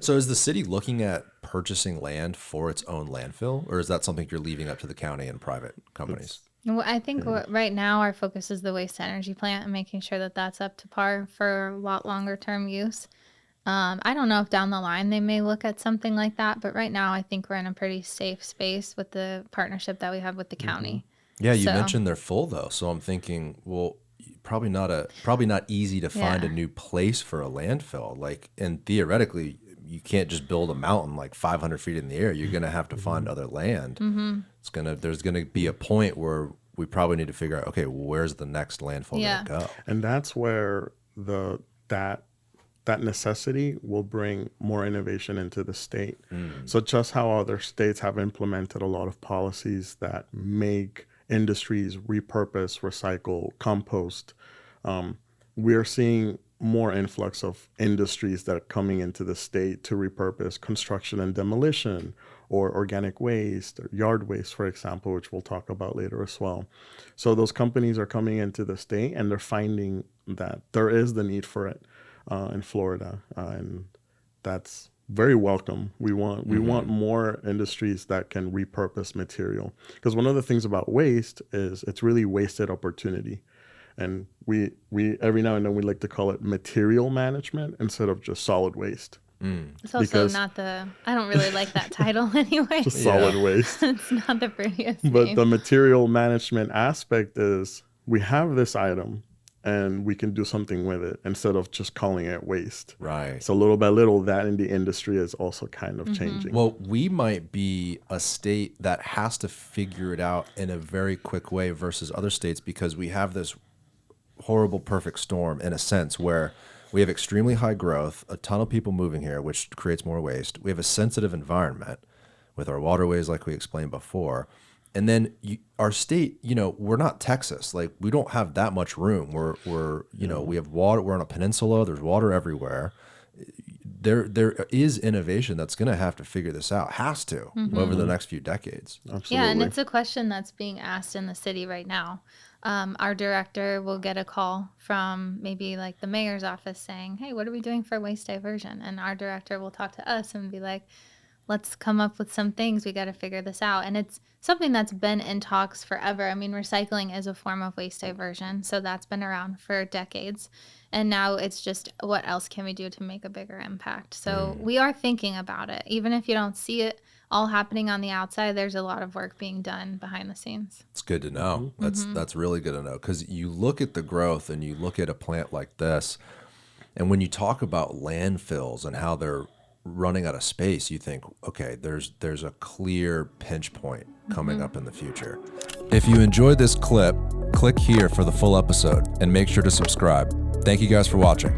So is the city looking at purchasing land for its own landfill, or is that something you're leaving up to the county and private companies? Well, I think right now our focus is the waste energy plant and making sure that that's up to par for a lot longer term use. I don't know if down the line they may look at something like that, but right now I think we're in a pretty safe space with the partnership that we have with the county. Yeah, you mentioned they're full though, so I'm thinking, well, probably not easy to find a new place for a landfill. Like, and theoretically, you can't just build a mountain like 500 feet in the air. You're gonna have to find other land. There's gonna be a point where we probably need to figure out, okay, where's the next landfill gonna go? And that's where that necessity will bring more innovation into the state. So just how other states have implemented a lot of policies that make industries repurpose, recycle, compost, we're seeing more influx of industries that are coming into the state to repurpose construction and demolition, or organic waste, or yard waste, for example, which we'll talk about later as well. So those companies are coming into the state and they're finding that there is the need for it in Florida, and that's very welcome. We want more industries that can repurpose material, because one of the things about waste is it's really wasted opportunity. And we every now and then we like to call it material management instead of just solid waste. It's also not I don't really like that title anyway. Just solid waste. It's not the prettiest But name. the material management aspect is we have this item and we can do something with it instead of just calling it waste. Right. So little by little, that in the industry is also kind of changing. Well, we might be a state that has to figure it out in a very quick way versus other states, because we have this horrible perfect storm in a sense where we have extremely high growth, a ton of people moving here, which creates more waste. We have a sensitive environment with our waterways, like we explained before. And then our state, we're not Texas. Like, we don't have that much room. We have water. We're on a peninsula. There's water everywhere. There is innovation that's going to have to figure this out. Has to over the next few decades. Absolutely. Yeah, and it's a question that's being asked in the city right now. Our director will get a call from maybe like the mayor's office saying, hey, what are we doing for waste diversion? And our director will talk to us and be like, let's come up with some things. We got to figure this out. And it's something that's been in talks forever. I mean, recycling is a form of waste diversion, so that's been around for decades. And now it's just, what else can we do to make a bigger impact? So we are thinking about it. Even if you don't see it all happening on the outside, there's a lot of work being done behind the scenes. It's good to know. That's really good to know, because you look at the growth and you look at a plant like this, and when you talk about landfills and how they're running out of space, you think, okay, there's a clear pinch point coming up in the future. If you enjoyed this clip, click here for the full episode and make sure to subscribe. Thank you guys for watching.